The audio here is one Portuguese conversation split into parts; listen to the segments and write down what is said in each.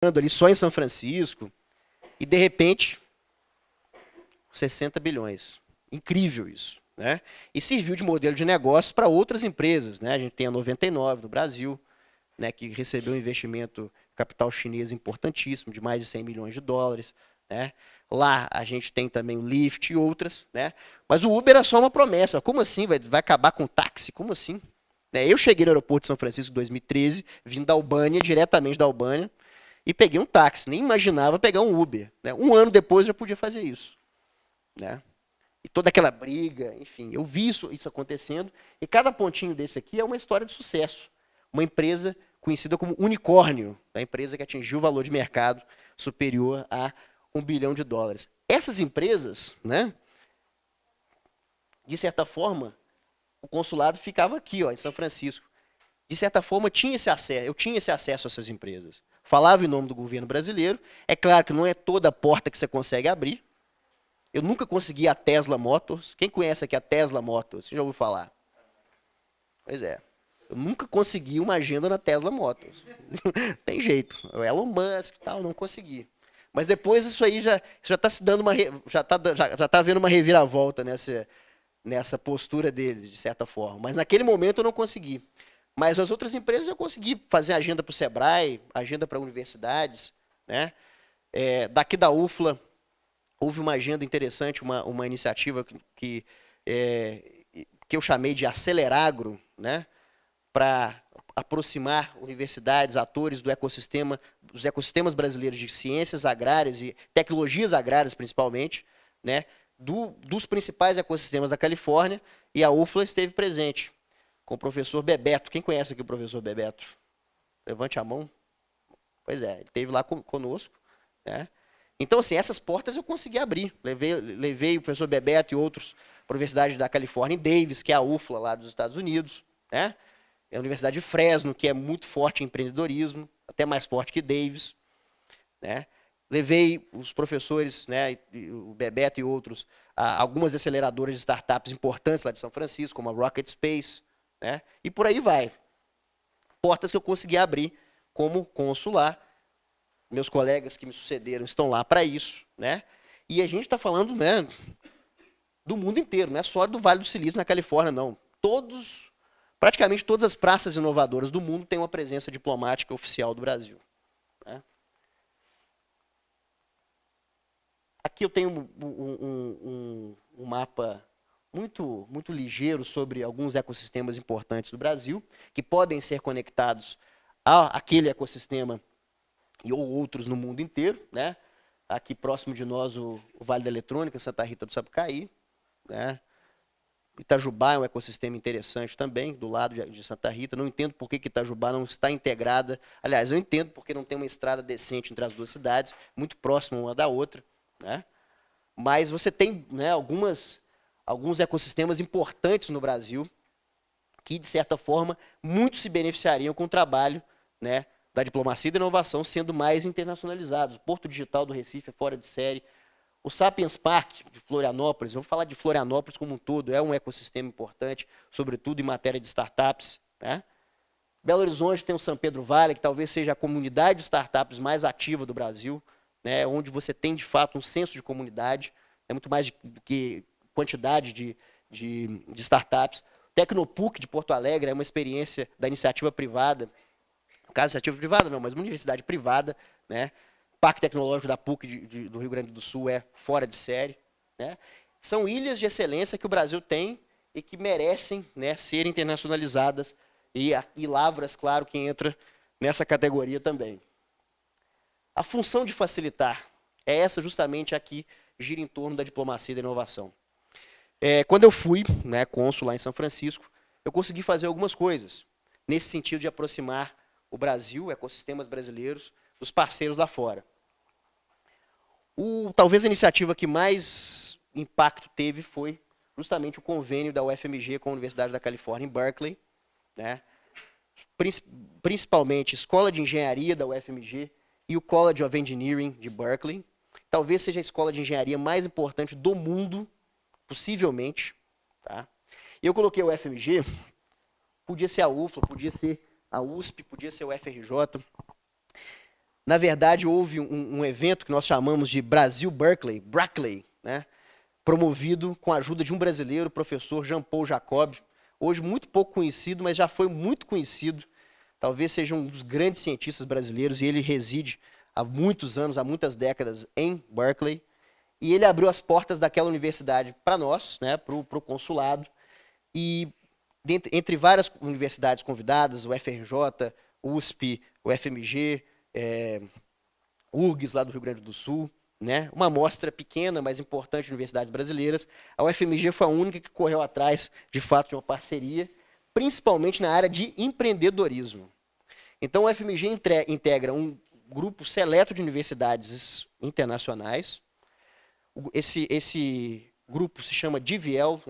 ali só em São Francisco, e de repente, 60 bilhões. Incrível isso, né? E serviu de modelo de negócio para outras empresas, né? A gente tem a 99 no Brasil, né, que recebeu um investimento capital chinês importantíssimo, de mais de 100 milhões de dólares, né? Lá a gente tem também o Lyft e outras, né? Mas o Uber é só uma promessa. Como assim? Vai acabar com o táxi? Como assim? Né? Eu cheguei no aeroporto de São Francisco em 2013, vim da Albânia, diretamente da Albânia, e peguei um táxi. Nem imaginava pegar um Uber. Né? Um ano depois eu já podia fazer isso. Né? E toda aquela briga, enfim, eu vi isso acontecendo. E cada pontinho desse aqui é uma história de sucesso. Uma empresa conhecida como unicórnio, a empresa que atingiu o valor de mercado superior a 1 bilhão de dólares. Essas empresas, né, de certa forma, o consulado ficava aqui, ó, em São Francisco. De certa forma, eu tinha esse acesso a essas empresas. Falava em nome do governo brasileiro. É claro que não é toda a porta que você consegue abrir. Eu nunca consegui a Tesla Motors. Quem conhece aqui a Tesla Motors? Você já ouviu falar? Pois é. Eu nunca consegui uma agenda na Tesla Motors. Tem jeito. O Elon Musk e tal, não consegui. Mas depois isso aí já está se dando já tá havendo uma reviravolta nessa postura deles, de certa forma. Mas naquele momento eu não consegui. Mas as outras empresas eu consegui fazer agenda para o Sebrae, agenda para universidades, né? Daqui da UFLA houve uma agenda interessante, uma iniciativa que eu chamei de Aceleragro, né? Para aproximar universidades, atores do ecossistema, dos ecossistemas brasileiros de ciências agrárias e tecnologias agrárias, principalmente, né, dos principais ecossistemas da Califórnia, e a UFLA esteve presente, com o professor Bebeto. Quem conhece aqui o professor Bebeto? Levante a mão. Pois é, ele esteve lá conosco. Né? Então, assim, essas portas eu consegui abrir. Levei o professor Bebeto e outros para a Universidade da Califórnia em Davis, que é a UFLA lá dos Estados Unidos, né? É a Universidade de Fresno, que é muito forte em empreendedorismo, até mais forte que Davis. Né? Levei os professores, né, o Bebeto e outros, a algumas aceleradoras de startups importantes lá de São Francisco, como a Rocket Space, né? E por aí vai. Portas que eu consegui abrir como cônsul lá. Meus colegas que me sucederam estão lá para isso. Né? E a gente está falando, né, do mundo inteiro, não é só do Vale do Silício, na Califórnia, não. Praticamente todas as praças inovadoras do mundo têm uma presença diplomática oficial do Brasil. Né? Aqui eu tenho um mapa muito ligeiro sobre alguns ecossistemas importantes do Brasil, que podem ser conectados àquele ecossistema e ou outros no mundo inteiro. Né? Aqui próximo de nós o Vale da Eletrônica, Santa Rita do Sapucaí. Né? Itajubá é um ecossistema interessante também, do lado de Santa Rita. Não entendo por que Itajubá não está integrada. Aliás, eu entendo porque não tem uma estrada decente entre as duas cidades, muito próxima uma da outra. Né? Mas você tem, né, alguns ecossistemas importantes no Brasil que, de certa forma, muitos se beneficiariam com o trabalho, né, da diplomacia e da inovação sendo mais internacionalizados. O Porto Digital do Recife é fora de série. O Sapiens Park de Florianópolis, vamos falar de Florianópolis como um todo, é um ecossistema importante, sobretudo em matéria de startups. Né? Belo Horizonte tem o São Pedro Vale, que talvez seja a comunidade de startups mais ativa do Brasil, né? Onde você tem, de fato, um senso de comunidade, é muito mais do que quantidade de startups. Tecnopuc de Porto Alegre é uma experiência da iniciativa privada, no caso, iniciativa privada não, mas uma universidade privada, né? Parque Tecnológico da PUC do Rio Grande do Sul é fora de série. Né? São ilhas de excelência que o Brasil tem e que merecem, né, ser internacionalizadas. E Lavras, claro, que entra nessa categoria também. A função de facilitar é essa justamente aqui, gira em torno da diplomacia e da inovação. Quando eu fui, né, cônsul lá em São Francisco, eu consegui fazer algumas coisas, nesse sentido de aproximar o Brasil, ecossistemas brasileiros, dos parceiros lá fora. Talvez a iniciativa que mais impacto teve foi justamente o convênio da UFMG com a Universidade da Califórnia em Berkeley. Né? Principalmente Escola de Engenharia da UFMG e o College of Engineering de Berkeley. Talvez seja a escola de engenharia mais importante do mundo, possivelmente. Tá? Eu coloquei o UFMG, podia ser a UFLA, podia ser a USP, podia ser o FRJ. Na verdade, houve um evento que nós chamamos de Brasil Berkeley, né? Promovido com a ajuda de um brasileiro, o professor Jean Paul Jacob, hoje muito pouco conhecido, mas já foi muito conhecido, talvez seja um dos grandes cientistas brasileiros, e ele reside há muitos anos, há muitas décadas, em Berkeley, e ele abriu as portas daquela universidade para nós, né, para o consulado, e entre várias universidades convidadas, o FRJ, USP, o FMG, URGS, lá do Rio Grande do Sul, né? Uma amostra pequena, mas importante de universidades brasileiras. A UFMG foi a única que correu atrás, de fato, de uma parceria, principalmente na área de empreendedorismo. Então, a UFMG integra um grupo seleto de universidades internacionais. Esse grupo se chama GVL,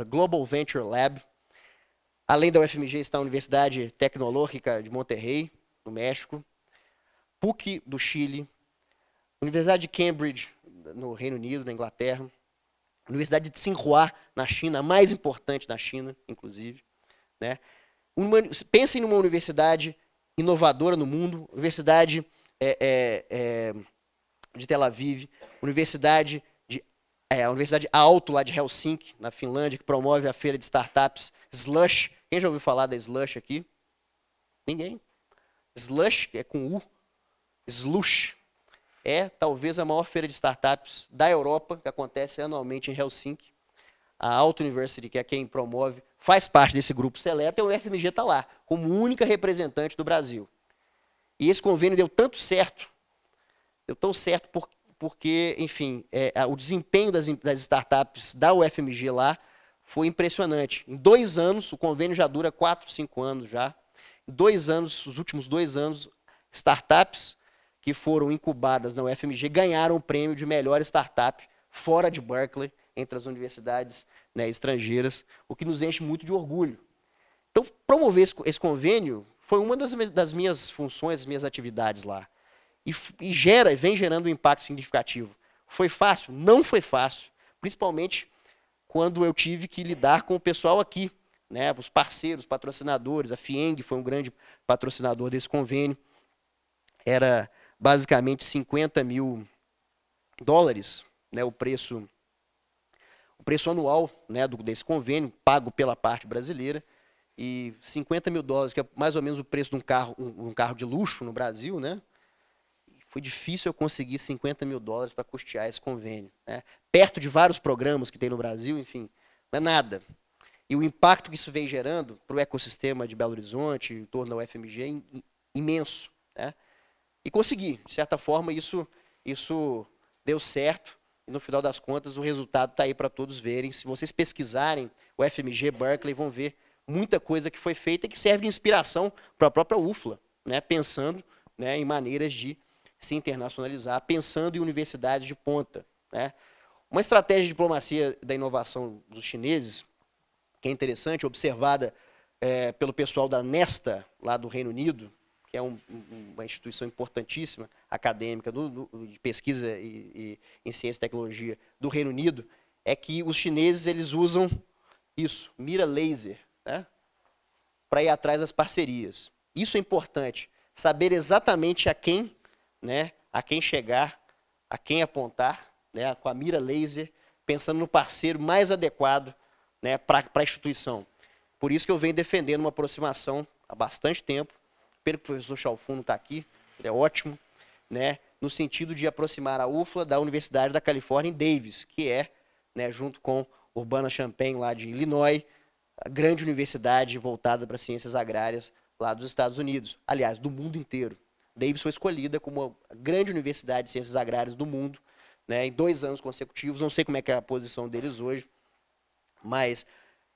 Global Venture Lab. Além da UFMG está a Universidade Tecnológica de Monterrey, no México, PUC do Chile, Universidade de Cambridge, no Reino Unido, na Inglaterra, Universidade de Tsinghua, na China, a mais importante da China, inclusive. Né? Pensem numa universidade inovadora no mundo, Universidade de Tel Aviv, Universidade Aalto, lá de Helsinki, na Finlândia, que promove a feira de startups Slush. Quem já ouviu falar da Slush aqui? Ninguém. Slush, é com U. Slush. É talvez a maior feira de startups da Europa, que acontece anualmente em Helsinki. A Aalto University, que é quem promove, faz parte desse grupo seleto, e o UFMG está lá, como única representante do Brasil. E esse convênio deu tanto certo, deu tão certo porque, enfim, o desempenho das startups da UFMG lá foi impressionante. Em 2 anos, o convênio já dura 4, 5 anos já. Em 2 anos, os últimos 2 anos, startups que foram incubadas na UFMG ganharam o prêmio de melhor startup fora de Berkeley, entre as universidades, né, estrangeiras, o que nos enche muito de orgulho. Então, promover esse convênio foi uma das minhas funções, das minhas atividades lá. E vem gerando um impacto significativo. Foi fácil? Não foi fácil. Principalmente quando eu tive que lidar com o pessoal aqui, né, os parceiros, patrocinadores. A FIENG foi um grande patrocinador desse convênio. Era basicamente $50 mil, né, o preço anual, né, desse convênio, pago pela parte brasileira. E $50 mil, que é mais ou menos o preço de um carro de luxo no Brasil, né? Foi difícil eu conseguir $50 mil para custear esse convênio, né? Perto de vários programas que tem no Brasil, enfim, não é nada. E o impacto que isso vem gerando para o ecossistema de Belo Horizonte, em torno da UFMG, é imenso, né? E consegui, de certa forma, isso deu certo. E no final das contas, o resultado está aí para todos verem. Se vocês pesquisarem o UFMG Berkeley, vão ver muita coisa que foi feita e que serve de inspiração para a própria UFLA, né? Pensando, né, em maneiras de se internacionalizar, pensando em universidades de ponta, né? Uma estratégia de diplomacia da inovação dos chineses, que é interessante, observada pelo pessoal da Nesta, lá do Reino Unido, que é uma instituição importantíssima, acadêmica, de pesquisa em ciência e tecnologia do Reino Unido, é que os chineses eles usam isso, mira laser, né, para ir atrás das parcerias. Isso é importante, saber exatamente a quem, né, a quem chegar, a quem apontar, né, com a mira laser, pensando no parceiro mais adequado, né, para a instituição. Por isso que eu venho defendendo uma aproximação há bastante tempo. Espero que o professor Chalfun não está aqui, ele é ótimo, né, no sentido de aproximar a UFLA da Universidade da Califórnia em Davis, que é, né, junto com Urbana-Champaign, lá de Illinois, a grande universidade voltada para ciências agrárias lá dos Estados Unidos. Aliás, do mundo inteiro. Davis foi escolhida como a grande universidade de ciências agrárias do mundo, né, em 2 anos consecutivos. Não sei como é que é a posição deles hoje, mas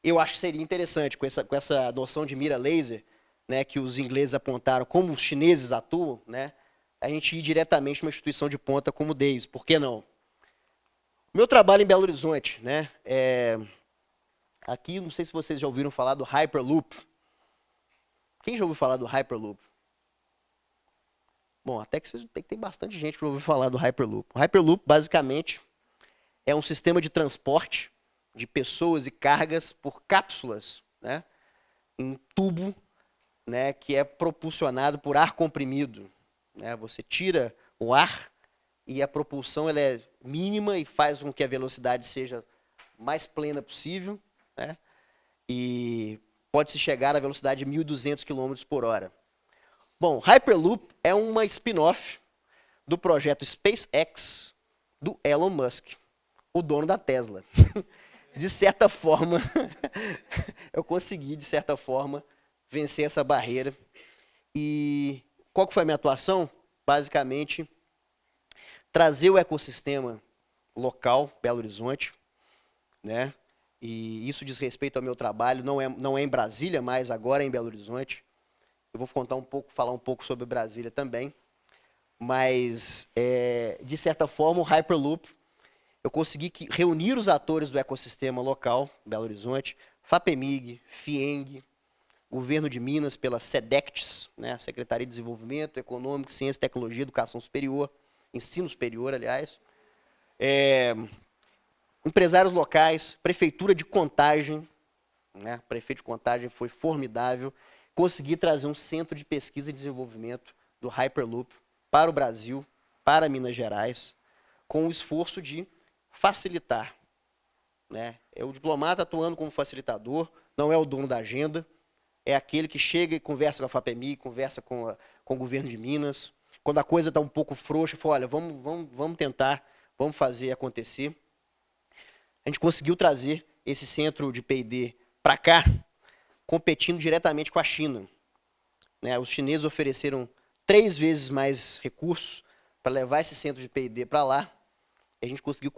eu acho que seria interessante, com essa noção de mira laser, né, que os ingleses apontaram, como os chineses atuam, né, a gente ir diretamente numa instituição de ponta como o Davis. Por que não? O meu trabalho em Belo Horizonte, né, aqui, não sei se vocês já ouviram falar do Hyperloop. Quem já ouviu falar do Hyperloop? Bom, até que tem bastante gente que ouviu falar do Hyperloop. O Hyperloop, basicamente, é um sistema de transporte de pessoas e cargas por cápsulas, né, em tubo, né, que é propulsionado por ar comprimido. né? Você tira o ar e a propulsão ela é mínima e faz com que a velocidade seja mais plena possível, né? E pode-se chegar à velocidade de 1.200 km por hora. Bom, Hyperloop é uma spin-off do projeto SpaceX do Elon Musk, o dono da Tesla. De certa forma, eu consegui, de certa forma, vencer essa barreira. E qual que foi a minha atuação? Basicamente, trazer o ecossistema local, Belo Horizonte, né? E isso diz respeito ao meu trabalho, não é em Brasília, mas agora é em Belo Horizonte. Eu vou falar um pouco sobre Brasília também. Mas, de certa forma, o Hyperloop, eu consegui reunir os atores do ecossistema local, Belo Horizonte, FAPEMIG, FIENG, Governo de Minas pela SEDECTS, né, Secretaria de Desenvolvimento Econômico, Ciência, Tecnologia, Educação Superior, Ensino Superior, aliás, empresários locais, Prefeitura de Contagem, né, prefeito de Contagem foi formidável, consegui trazer um centro de pesquisa e desenvolvimento do Hyperloop para o Brasil, para Minas Gerais, com o esforço de facilitar, né? É o diplomata atuando como facilitador, não é o dono da agenda, é aquele que chega e conversa com a FAPEMIG, conversa com o governo de Minas. Quando a coisa está um pouco frouxa, fala, olha, vamos tentar, vamos fazer acontecer. A gente conseguiu trazer esse centro de P&D para cá, competindo diretamente com a China, né? Os chineses ofereceram 3 vezes mais recursos para levar esse centro de P&D para lá. E a gente conseguiu